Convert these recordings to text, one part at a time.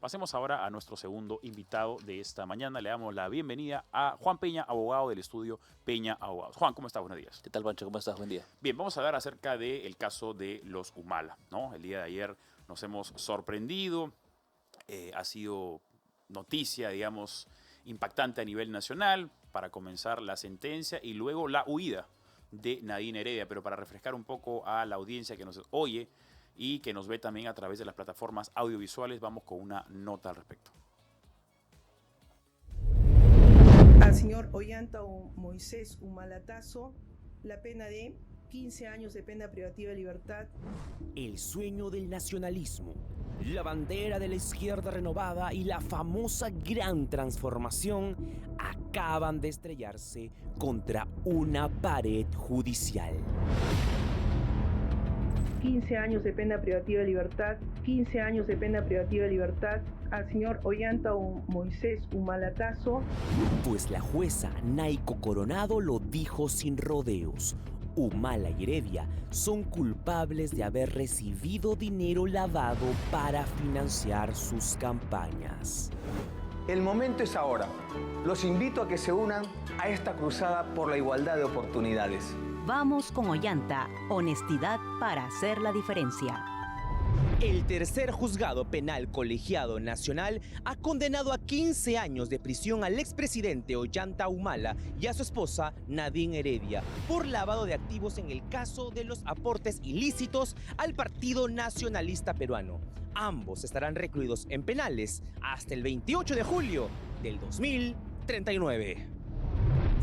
Pasemos ahora a nuestro segundo invitado de esta mañana. Le damos la bienvenida a Juan Peña, abogado del estudio Peña Abogados. Juan, ¿cómo estás? Buenos días. ¿Qué tal, Pancho? ¿Cómo estás? Buen día. Bien, vamos a hablar acerca del caso de los Humala, ¿no? El día de ayer nos hemos sorprendido, ha sido noticia, digamos, impactante a nivel nacional, para comenzar la sentencia y luego la huida de Nadine Heredia. Pero para refrescar un poco a la audiencia que nos oye y que nos ve también a través de las plataformas audiovisuales, vamos con una nota al respecto. Al señor Ollanta Moisés Humala Tasso la pena de 15 años de pena privativa de libertad. El sueño del nacionalismo, la bandera de la izquierda renovada y la famosa gran transformación acaban de estrellarse contra una pared judicial. 15 años de pena privativa de libertad, 15 años de pena privativa de libertad al señor Ollanta Moisés Humala Tasso. Pues la jueza Naiko Coronado lo dijo sin rodeos. Humala y Heredia son culpables de haber recibido dinero lavado para financiar sus campañas. El momento es ahora. Los invito a que se unan a esta cruzada por la igualdad de oportunidades. Vamos con Ollanta, honestidad para hacer la diferencia. El tercer juzgado penal colegiado nacional ha condenado a 15 años de prisión al expresidente Ollanta Humala y a su esposa Nadine Heredia por lavado de activos en el caso de los aportes ilícitos al Partido Nacionalista Peruano. Ambos estarán recluidos en penales hasta el 28 de julio del 2039.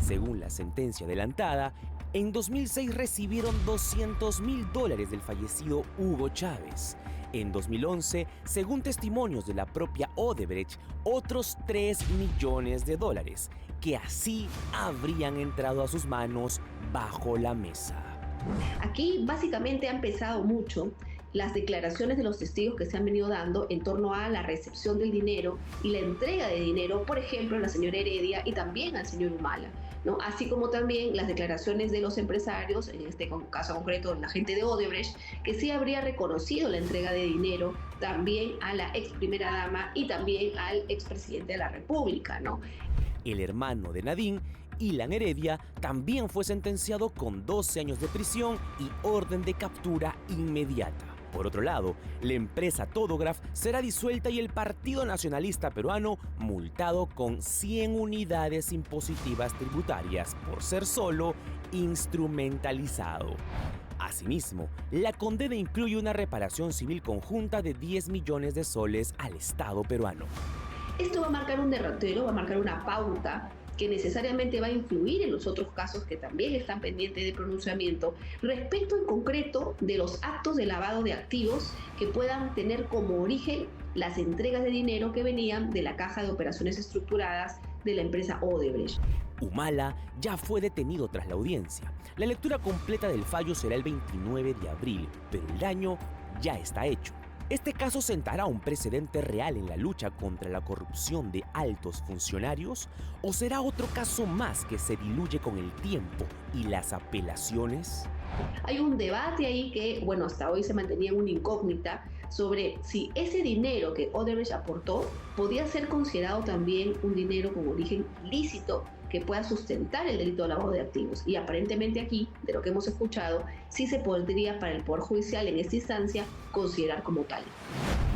Según la sentencia adelantada, en 2006 recibieron $200.000 del fallecido Hugo Chávez. En 2011, según testimonios de la propia Odebrecht, otros $3 millones, que así habrían entrado a sus manos bajo la mesa. Aquí básicamente han pesado mucho las declaraciones de los testigos que se han venido dando en torno a la recepción del dinero y la entrega de dinero, por ejemplo, a la señora Heredia y también al señor Humala, ¿no? Así como también las declaraciones de los empresarios, en este caso concreto la gente de Odebrecht, que sí habría reconocido la entrega de dinero también a la ex primera dama y también al expresidente de la República, ¿no? El hermano de Nadine, Ilan Heredia, también fue sentenciado con 12 años de prisión y orden de captura inmediata. Por otro lado, la empresa Todograph será disuelta y el Partido Nacionalista Peruano multado con 100 unidades impositivas tributarias por ser solo instrumentalizado. Asimismo, la condena incluye una reparación civil conjunta de 10 millones de soles al Estado peruano. Esto va a marcar un derrotero, va a marcar una pauta que necesariamente va a influir en los otros casos que también están pendientes de pronunciamiento respecto en concreto de los actos de lavado de activos que puedan tener como origen las entregas de dinero que venían de la Caja de Operaciones Estructuradas de la empresa Odebrecht. Humala ya fue detenido tras la audiencia. La lectura completa del fallo será el 29 de abril, pero el daño ya está hecho. ¿Este caso sentará un precedente real en la lucha contra la corrupción de altos funcionarios? ¿O será otro caso más que se diluye con el tiempo y las apelaciones? Hay un debate ahí que, bueno, hasta hoy se mantenía en una incógnita sobre si ese dinero que Odebrecht aportó podía ser considerado también un dinero con origen ilícito que pueda sustentar el delito de lavado de activos. Y aparentemente aquí, de lo que hemos escuchado, sí se podría para el Poder Judicial en esta instancia considerar como tal.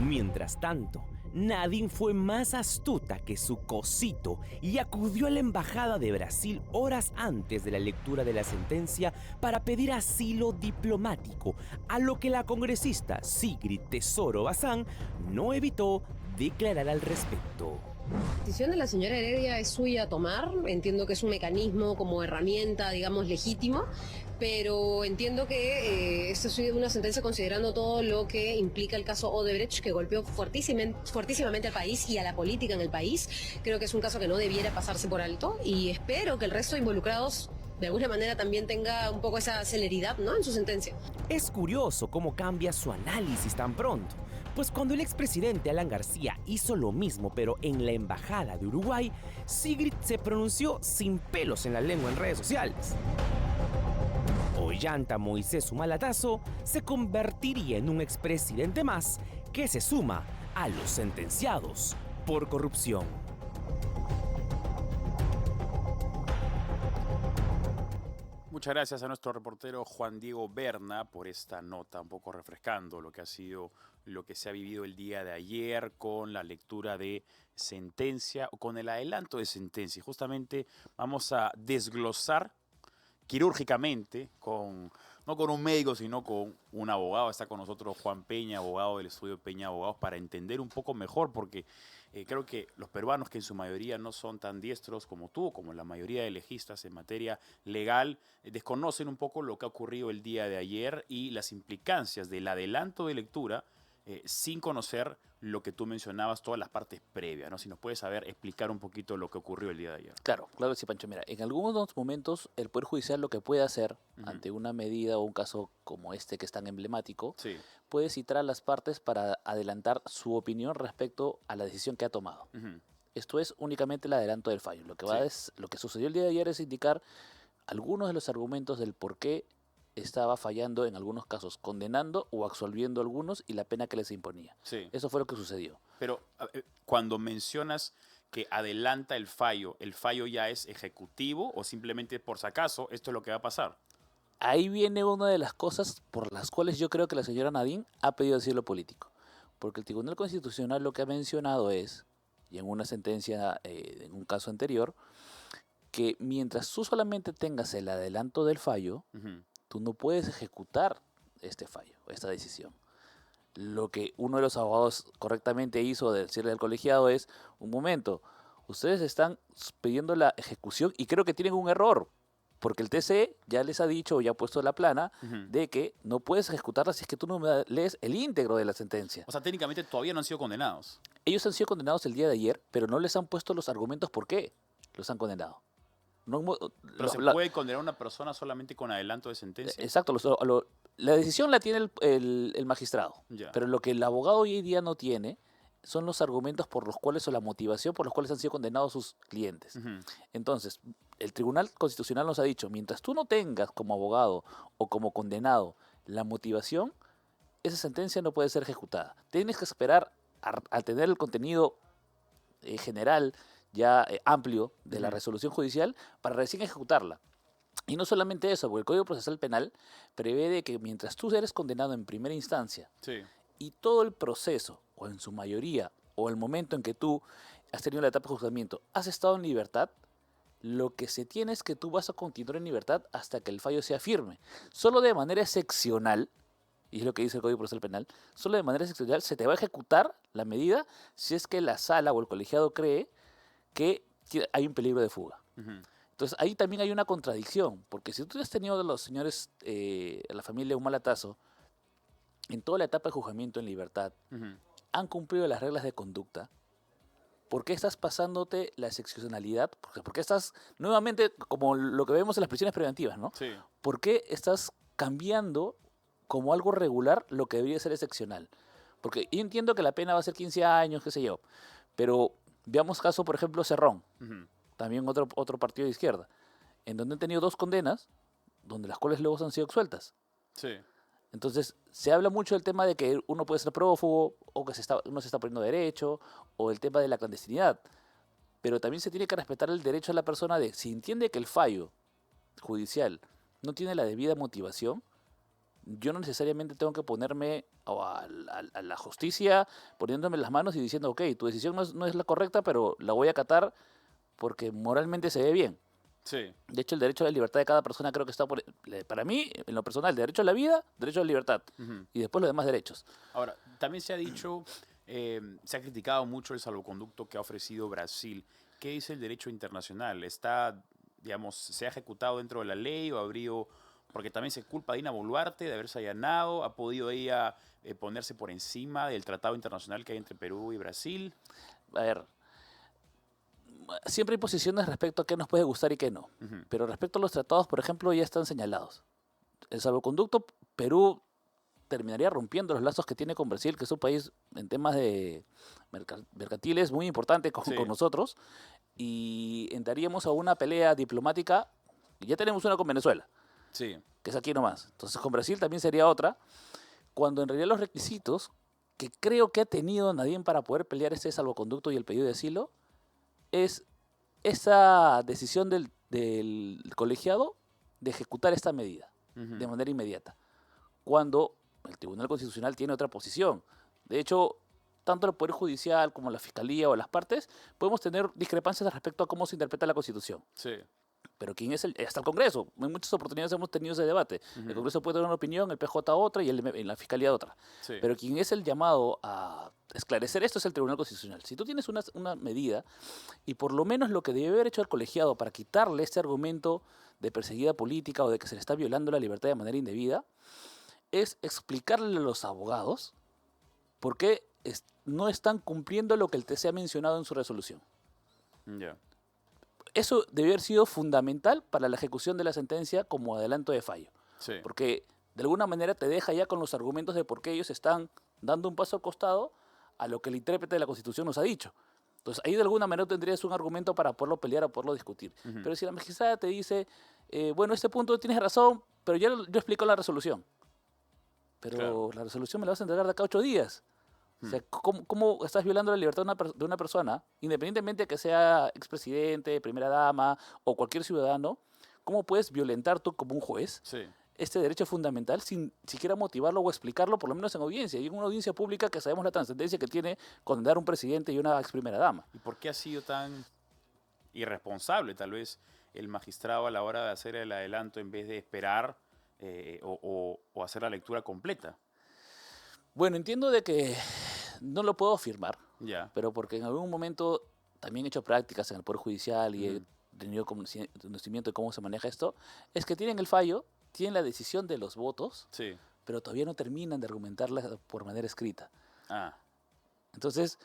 Mientras tanto, Nadine fue más astuta que su cosito y acudió a la Embajada de Brasil horas antes de la lectura de la sentencia para pedir asilo diplomático, a lo que la congresista Sigrid Tesoro Bazán no evitó declarar al respecto. La decisión de la señora Heredia es suya a tomar, entiendo que es un mecanismo como herramienta, digamos, legítimo, pero entiendo que esta es una sentencia considerando todo lo que implica el caso Odebrecht, que golpeó fuertísimamente al país y a la política en el país. Creo que es un caso que no debiera pasarse por alto y espero que el resto de involucrados de alguna manera también tenga un poco esa celeridad, ¿no?, en su sentencia. Es curioso cómo cambia su análisis tan pronto. Pues cuando el expresidente Alan García hizo lo mismo, pero en la Embajada de Uruguay, Sigrid se pronunció sin pelos en la lengua en redes sociales. Ollanta Moisés Humala Tasso se convertiría en un expresidente más que se suma a los sentenciados por corrupción. Muchas gracias a nuestro reportero Juan Diego Berna por esta nota, un poco refrescando lo que ha sido, lo que se ha vivido el día de ayer con la lectura de sentencia o con el adelanto de sentencia. Y justamente vamos a desglosar quirúrgicamente no con un médico, sino con un abogado. Está con nosotros Juan Peña, abogado del estudio Peña Abogados, para entender un poco mejor, porque creo que los peruanos, que en su mayoría no son tan diestros como tú, como la mayoría de legistas en materia legal, desconocen un poco lo que ha ocurrido el día de ayer y las implicancias del adelanto de lectura sin conocer lo que tú mencionabas, todas las partes previas, ¿no? Si nos puedes explicar un poquito lo que ocurrió el día de ayer. Claro que sí, Pancho. Mira, en algunos momentos el Poder Judicial lo que puede hacer ante una medida o un caso como este, que es tan emblemático, Sí. puede citar a las partes para adelantar su opinión respecto a la decisión que ha tomado. Esto es únicamente el adelanto del fallo. Lo que sucedió el día de ayer es indicar algunos de los argumentos del por qué estaba fallando en algunos casos, condenando o absolviendo a algunos y la pena que les imponía. Sí. Eso fue lo que sucedió. Pero cuando mencionas que adelanta ¿el fallo ya es ejecutivo o simplemente por si acaso esto es lo que va a pasar? Ahí viene una de las cosas por las cuales yo creo que la señora Nadine ha pedido asilo político. Porque el Tribunal Constitucional lo que ha mencionado es, y en una sentencia en un caso anterior, que mientras tú solamente tengas el adelanto del fallo, tú no puedes ejecutar este fallo, esta decisión. Lo que uno de los abogados correctamente hizo de decirle al colegiado es, un momento, ustedes están pidiendo la ejecución y creo que tienen un error, porque el TC ya les ha dicho o ya ha puesto la plana de que no puedes ejecutarla si es que tú no me lees el íntegro de la sentencia. O sea, técnicamente todavía no han sido condenados. Ellos han sido condenados el día de ayer, pero no les han puesto los argumentos por qué los han condenado. Pero ¿se puede condenar a una persona solamente con adelanto de sentencia? Exacto. La decisión la tiene el magistrado. Ya. Pero lo que el abogado hoy en día no tiene son los argumentos por los cuales o la motivación por los cuales han sido condenados sus clientes. Entonces, el Tribunal Constitucional nos ha dicho, mientras tú no tengas como abogado o como condenado la motivación, esa sentencia no puede ser ejecutada. Tienes que esperar a tener el contenido general ya amplio de la resolución judicial para recién ejecutarla. Y no solamente eso, porque el Código Procesal Penal prevé de que mientras tú eres condenado en primera instancia y todo el proceso, o en su mayoría, o el momento en que tú has tenido la etapa de juzgamiento, has estado en libertad, lo que se tiene es que tú vas a continuar en libertad hasta que el fallo sea firme. Solo de manera excepcional, y es lo que dice el Código Procesal Penal, solo de manera excepcional se te va a ejecutar la medida si es que la sala o el colegiado cree que hay un peligro de fuga. Entonces ahí también hay una contradicción, porque si tú has tenido de los señores, la familia Humala Tazo, en toda la etapa de juzgamiento en libertad, han cumplido las reglas de conducta, ¿por qué estás pasándote la excepcionalidad? ¿Por qué estás, nuevamente, como lo que vemos en las prisiones preventivas, ¿no? Sí. ¿Por qué estás cambiando como algo regular lo que debería ser excepcional? Porque yo entiendo que la pena va a ser 15 años, qué sé yo, pero veamos caso, por ejemplo, Cerrón, también otro partido de izquierda, en donde han tenido 2 condenas, donde las cuales luego han sido absueltas. Sí. Entonces, se habla mucho del tema de que uno puede ser prófugo, o que uno se está poniendo derecho, o el tema de la clandestinidad. Pero también se tiene que respetar el derecho de la persona de, si entiende que el fallo judicial no tiene la debida motivación, yo no necesariamente tengo que ponerme a la justicia, poniéndome las manos y diciendo, ok, tu decisión no es la correcta, pero la voy a acatar porque moralmente se ve bien. Sí. De hecho, el derecho a la libertad de cada persona creo que está para mí, en lo personal, derecho a la vida, derecho a la libertad, y después los demás derechos. Ahora, también se ha dicho, se ha criticado mucho el salvoconducto que ha ofrecido Brasil. ¿Qué dice el derecho internacional? ¿Está, digamos, se ha ejecutado dentro de la ley o habría, porque también se culpa a Dina Boluarte de haberse allanado, ha podido ella ponerse por encima del tratado internacional que hay entre Perú y Brasil? A ver, siempre hay posiciones respecto a qué nos puede gustar y qué no. Pero respecto a los tratados, por ejemplo, ya están señalados. El salvoconducto, Perú terminaría rompiendo los lazos que tiene con Brasil, que es un país en temas de mercantiles muy importante con nosotros, y entraríamos a una pelea diplomática, y ya tenemos una con Venezuela, que es aquí nomás. Entonces con Brasil también sería otra, cuando en realidad los requisitos que creo que ha tenido Nadine para poder pelear este salvoconducto y el pedido de asilo es esa decisión del colegiado de ejecutar esta medida de manera inmediata, cuando el Tribunal Constitucional tiene otra posición. De hecho, tanto el Poder Judicial como la Fiscalía o las partes podemos tener discrepancias respecto a cómo se interpreta la Constitución. Sí. Pero ¿quién es hasta el Congreso? En muchas oportunidades hemos tenido ese debate. El Congreso puede tener una opinión, el PJ otra y la Fiscalía otra. Sí. Pero quien es el llamado a esclarecer esto es el Tribunal Constitucional. Si tú tienes una medida, y por lo menos lo que debe haber hecho el colegiado para quitarle este argumento de perseguida política o de que se le está violando la libertad de manera indebida, es explicarle a los abogados por qué no están cumpliendo lo que el TC ha mencionado en su resolución. Ya. Eso debe haber sido fundamental para la ejecución de la sentencia como adelanto de fallo. Sí. Porque de alguna manera te deja ya con los argumentos de por qué ellos están dando un paso al costado a lo que el intérprete de la Constitución nos ha dicho. Entonces ahí de alguna manera tendrías un argumento para poderlo pelear o poderlo discutir. Pero si la magistrada te dice, bueno, este punto tienes razón, pero ya yo explico la resolución. Pero Claro. la resolución me la vas a entregar de acá a 8 días. O sea, ¿cómo estás violando la libertad de una persona, independientemente de que sea expresidente, primera dama o cualquier ciudadano? ¿Cómo puedes violentar tú como un juez Sí. este derecho fundamental sin siquiera motivarlo o explicarlo, por lo menos en audiencia? Y en una audiencia pública que sabemos la trascendencia que tiene condenar a un presidente y una ex primera dama. ¿Y por qué ha sido tan irresponsable tal vez el magistrado a la hora de hacer el adelanto en vez de esperar o hacer la lectura completa? Bueno, entiendo de que no lo puedo afirmar, Ya. pero porque en algún momento también he hecho prácticas en el Poder Judicial y he tenido conocimiento de cómo se maneja esto, es que tienen el fallo, tienen la decisión de los votos, Sí. pero todavía no terminan de argumentarla por manera escrita. Ah. Entonces,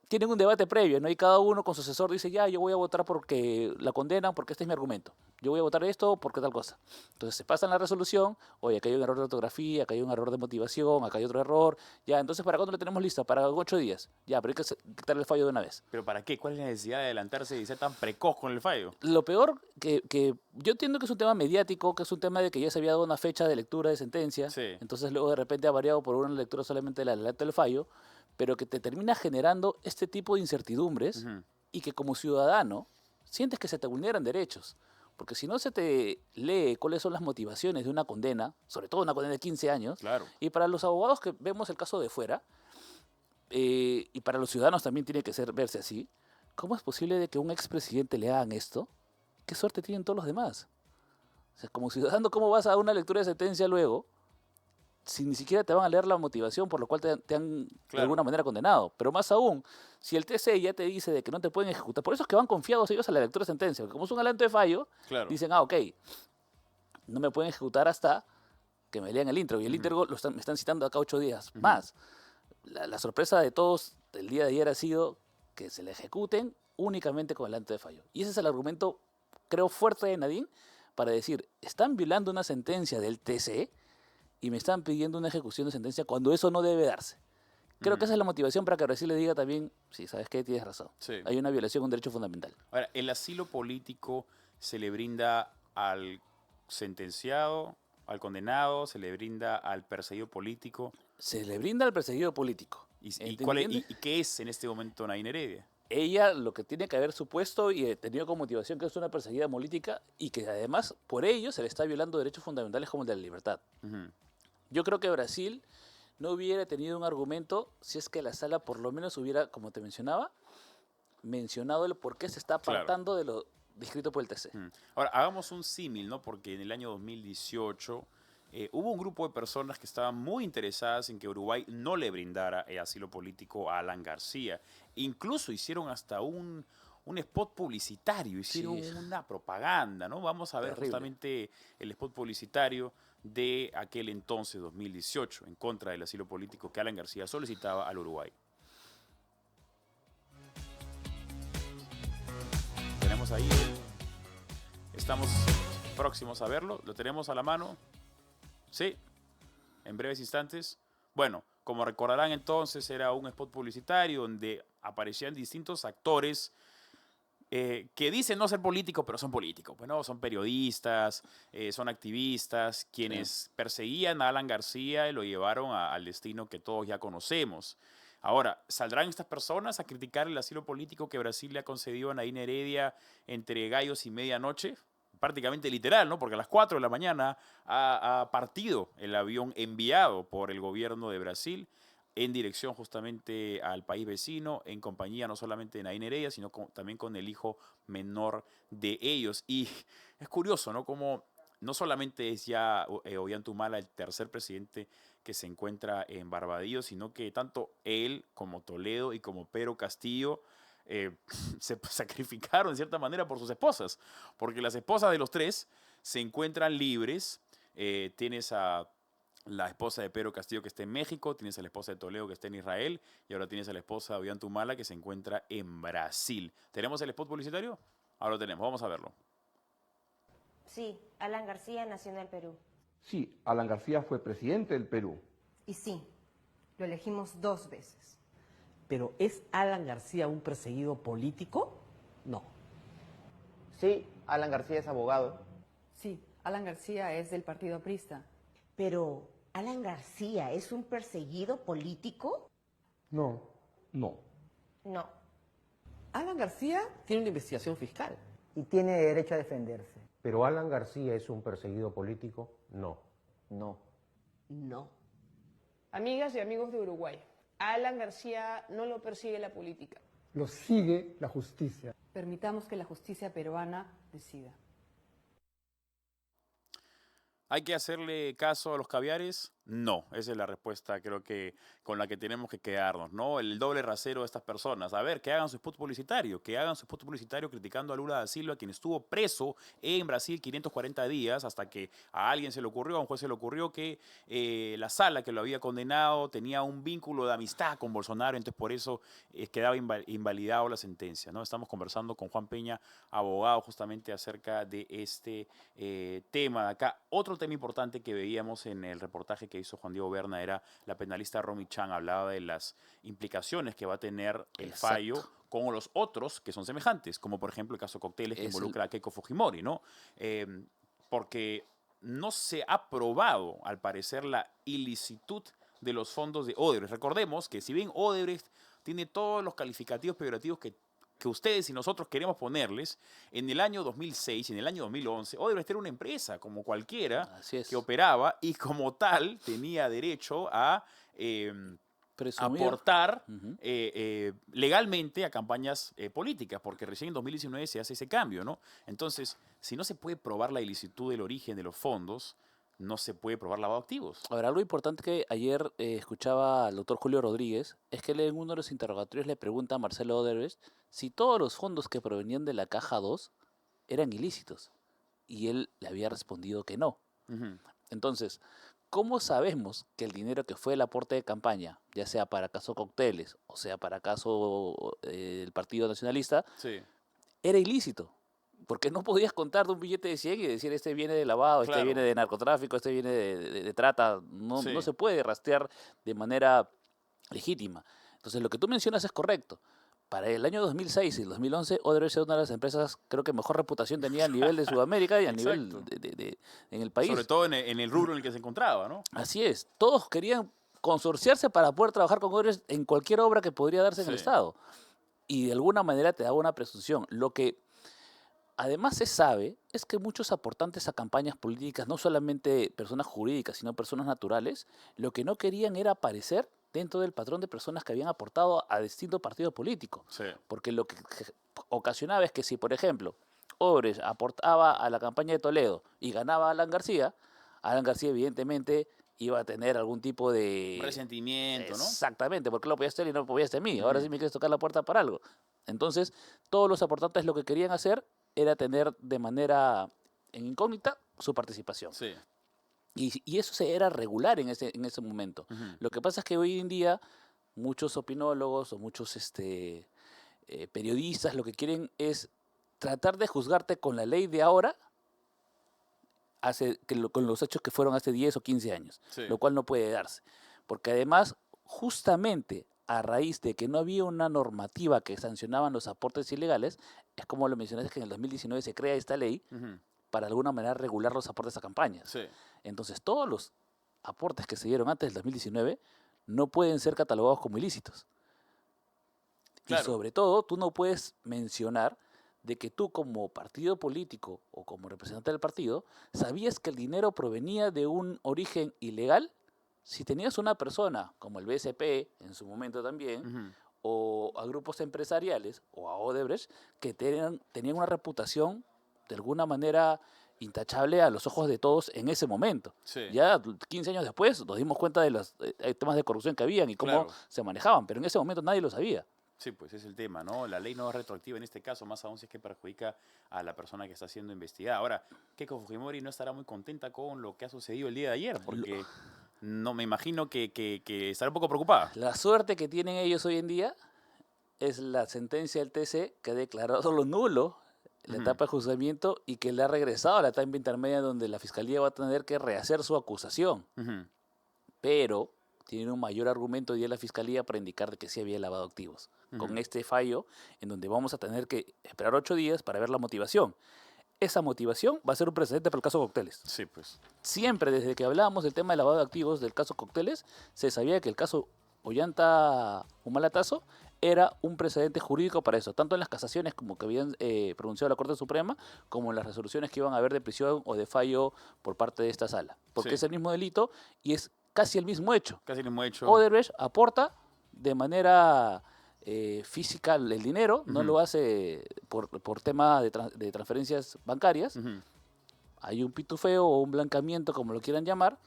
tienen un debate previo, ¿no? Y cada uno con su asesor dice, ya, yo voy a votar porque la condenan, porque este es mi argumento. Yo voy a votar esto porque tal cosa. Entonces se pasan la resolución, oye, acá hay un error de ortografía, acá hay un error de motivación, acá hay otro error. Ya, entonces, ¿para cuándo la tenemos lista? Para 8 días. Ya, pero hay que quitar el fallo de una vez. ¿Pero para qué? ¿Cuál es la necesidad de adelantarse y ser tan precoz con el fallo? Lo peor, que yo entiendo que es un tema mediático, que es un tema de que ya se había dado una fecha de lectura de sentencia, Sí. entonces luego de repente ha variado por una lectura solamente del adelanto del fallo, pero que te termina generando este tipo de incertidumbres y que como ciudadano sientes que se te vulneran derechos. Porque si no se te lee cuáles son las motivaciones de una condena, sobre todo una condena de 15 años, Claro. y para los abogados que vemos el caso de fuera, y para los ciudadanos también tiene que verse así, ¿cómo es posible de que a un expresidente le hagan esto? ¿Qué suerte tienen todos los demás? O sea, como ciudadano, ¿cómo vas a una lectura de sentencia luego si ni siquiera te van a leer la motivación por la cual te han de Claro. alguna manera condenado? Pero más aún, si el TC ya te dice de que no te pueden ejecutar, por eso es que van confiados ellos a la lectura de sentencia, porque como es un adelanto de fallo, Claro. dicen, ok, no me pueden ejecutar hasta que me lean el intro. Y el intro me están citando acá 8 días más. La sorpresa de todos del día de ayer ha sido que se le ejecuten únicamente con adelanto de fallo. Y ese es el argumento, creo, fuerte de Nadine para decir, están violando una sentencia del TC y me están pidiendo una ejecución de sentencia cuando eso no debe darse. Creo que esa es la motivación para que Brasil le diga también, sí, ¿sabes qué? Tienes razón. Sí. Hay una violación de un derecho fundamental. Ahora, ¿el asilo político se le brinda al sentenciado, al condenado, se le brinda al perseguido político? Se le brinda al perseguido político. ¿Y qué es en este momento Nadine Heredia? Ella lo que tiene que haber supuesto y tenido como motivación que es una perseguida política y que además por ello se le está violando derechos fundamentales como el de la libertad. Yo creo que Brasil no hubiera tenido un argumento si es que la sala por lo menos hubiera, como te mencionaba, mencionado el por qué se está apartando de lo descrito por el TC. Ahora, hagamos un símil, ¿no? Porque en el año 2018 hubo un grupo de personas que estaban muy interesadas en que Uruguay no le brindara asilo político a Alan García. Incluso hicieron hasta un spot publicitario, hicieron una propaganda, ¿no? Vamos a ver justamente el spot publicitario de aquel entonces, 2018, en contra del asilo político que Alan García solicitaba al Uruguay. Tenemos ahí, estamos próximos a verlo, lo tenemos a la mano. Sí, en breves instantes. Bueno, como recordarán entonces, era un spot publicitario donde aparecían distintos actores que dicen no ser políticos, pero son políticos. Bueno, son periodistas, son activistas, quienes perseguían a Alan García y lo llevaron al destino que todos ya conocemos. Ahora, ¿saldrán estas personas a criticar el asilo político que Brasil le ha concedido a Nadine Heredia entre gallos y medianoche? Prácticamente literal, ¿no? Porque a las 4 de la mañana ha partido el avión enviado por el gobierno de Brasil en dirección justamente al país vecino, en compañía no solamente de Nadine Heredia, sino también con el hijo menor de ellos. Y es curioso, ¿no? Como no solamente es ya Ollanta Humala el tercer presidente que se encuentra en Barbadillos, sino que tanto él como Toledo y como Pedro Castillo se sacrificaron de cierta manera por sus esposas, porque las esposas de los tres se encuentran libres. Tienes a la esposa de Pedro Castillo que está en México, tienes a la esposa de Toledo que está en Israel y ahora tienes a la esposa de Ollanta Humala que se encuentra en Brasil. ¿Tenemos el spot publicitario? Ahora lo tenemos, vamos a verlo. Sí, Alan García nació en el Perú. Sí, Alan García fue presidente del Perú. Y sí, lo elegimos 2 veces. ¿Pero es Alan García un perseguido político? No. Sí, Alan García es abogado. Sí, Alan García es del Partido Aprista. Pero, ¿Alan García es un perseguido político? No. No. No. Alan García tiene una investigación fiscal. Y tiene derecho a defenderse. ¿Pero Alan García es un perseguido político? No. No. No. Amigas y amigos de Uruguay, a Alan García no lo persigue la política. Lo sigue la justicia. Permitamos que la justicia peruana decida. ¿Hay que hacerle caso a los caviares? No, esa es la respuesta creo que con la que tenemos que quedarnos, ¿no? El doble rasero de estas personas. A ver, que hagan su spot publicitario, criticando a Lula da Silva, quien estuvo preso en Brasil 540 días hasta que a alguien se le ocurrió, a un juez se le ocurrió que la sala que lo había condenado tenía un vínculo de amistad con Bolsonaro, entonces por eso quedaba invalidado la sentencia, ¿no? Estamos conversando con Juan Peña, abogado, justamente acerca de este tema de acá. Otro tema importante que veíamos en el reportaje que hizo Juan Diego Berna era la penalista Romy Chan, hablaba de las implicaciones que va a tener el fallo con los otros que son semejantes, como por ejemplo el caso Cócteles que involucra a Keiko Fujimori, ¿no? Porque no se ha probado, al parecer, la ilicitud de los fondos de Odebrecht. Recordemos que si bien Odebrecht tiene todos los calificativos peyorativos que ustedes y nosotros queremos ponerles, en el año 2006 y en el año 2011, Odebrecht era una empresa como cualquiera que operaba y como tal tenía derecho a aportar legalmente a campañas políticas, porque recién en 2019 se hace ese cambio, ¿no? Entonces, si no se puede probar la ilicitud del origen de los fondos, no se puede probar lavado de activos. Ahora, algo importante que ayer escuchaba al doctor Julio Rodríguez es que él en uno de los interrogatorios le pregunta a Marcelo Odebrecht si todos los fondos que provenían de la Caja 2 eran ilícitos. Y él le había respondido que no. Entonces, ¿cómo sabemos que el dinero que fue el aporte de campaña, ya sea para caso Cócteles o sea para caso el Partido Nacionalista, era ilícito? Porque no podías contar de un billete de 100 y decir este viene de lavado, este viene de narcotráfico, este viene de trata. No se puede rastrear de manera legítima. Entonces lo que tú mencionas es correcto. Para el año 2006 y el 2011, Odebrecht era una de las empresas, creo que mejor reputación tenía a nivel de Sudamérica y a nivel en el país. Sobre todo en el rubro en el que se encontraba, ¿no? Así es. Todos querían consorciarse para poder trabajar con Odebrecht en cualquier obra que podría darse en el Estado. Y de alguna manera te daba una presunción. Lo que además se sabe es que muchos aportantes a campañas políticas, no solamente personas jurídicas, sino personas naturales, lo que no querían era aparecer dentro del patrón de personas que habían aportado a distintos partidos políticos. Porque lo que ocasionaba es que si, por ejemplo, Odebrecht aportaba a la campaña de Toledo y ganaba a Alan García evidentemente iba a tener algún tipo de resentimiento, ¿no? Exactamente, porque lo apoyaste él y no apoyaste a mí. Ahora sí me quieres tocar la puerta para algo. Entonces, todos los aportantes lo que querían hacer era tener de manera en incógnita su participación. Y eso era regular en ese momento. Lo que pasa es que hoy en día muchos opinólogos o muchos periodistas lo que quieren es tratar de juzgarte con la ley de ahora con los hechos que fueron hace 10 o 15 años, lo cual no puede darse. Porque además, justamente a raíz de que no había una normativa que sancionaban los aportes ilegales, es como lo mencionaste, que en el 2019 se crea esta ley para de alguna manera regular los aportes a campañas. Sí. Entonces, todos los aportes que se dieron antes del 2019 no pueden ser catalogados como ilícitos. Claro. Y sobre todo, tú no puedes mencionar de que tú como partido político o como representante del partido sabías que el dinero provenía de un origen ilegal si tenías una persona como el BSP en su momento también, o a grupos empresariales o a Odebrecht que tenían una reputación de alguna manera intachable a los ojos de todos en ese momento. Sí. Ya 15 años después nos dimos cuenta de los temas de corrupción que habían y cómo se manejaban, pero en ese momento nadie lo sabía. Sí, pues es el tema, ¿no? La ley no es retroactiva en este caso, más aún si es que perjudica a la persona que está siendo investigada. Ahora, Keiko Fujimori no estará muy contenta con lo que ha sucedido el día de ayer, porque no me imagino que estará un poco preocupada. La suerte que tienen ellos hoy en día es la sentencia del TC que ha declarado lo nulo la etapa de juzgamiento y que le ha regresado a la etapa intermedia donde la Fiscalía va a tener que rehacer su acusación. Pero tienen un mayor argumento hoy día la Fiscalía para indicar de que sí había lavado activos. Con este fallo, en donde vamos a tener que esperar 8 días para ver la motivación. Esa motivación va a ser un precedente para el caso Cócteles. Sí, pues. Siempre, desde que hablábamos del tema de lavado de activos del caso Cócteles, se sabía que el caso Ollanta Humala Tazo era un precedente jurídico para eso, tanto en las casaciones como que habían pronunciado la Corte Suprema, como en las resoluciones que iban a haber de prisión o de fallo por parte de esta sala. Porque es el mismo delito y es casi el mismo hecho. Casi el mismo hecho. Odebrecht aporta de manera física el dinero, no lo hace por tema de transferencias bancarias. Hay un pitufeo o un blancamiento, como lo quieran llamar,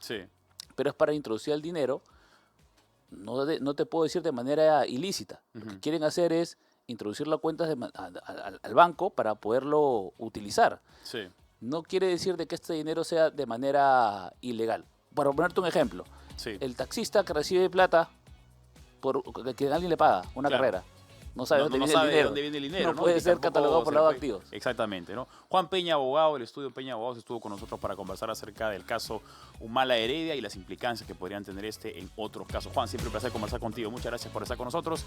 pero es para introducir el dinero. No te puedo decir de manera ilícita. Lo que quieren hacer es introducir las cuentas al banco para poderlo utilizar. No quiere decir de que este dinero sea de manera ilegal. Para ponerte un ejemplo, el taxista que recibe plata por que alguien le paga una carrera, no sabe dónde viene el dinero. No puede ser catalogado por lavado de activos. Exactamente, ¿no? Juan Peña, abogado del estudio Peña Abogados, estuvo con nosotros para conversar acerca del caso Humala Heredia y las implicancias que podrían tener en otros casos. Juan, siempre un placer conversar contigo. Muchas gracias por estar con nosotros.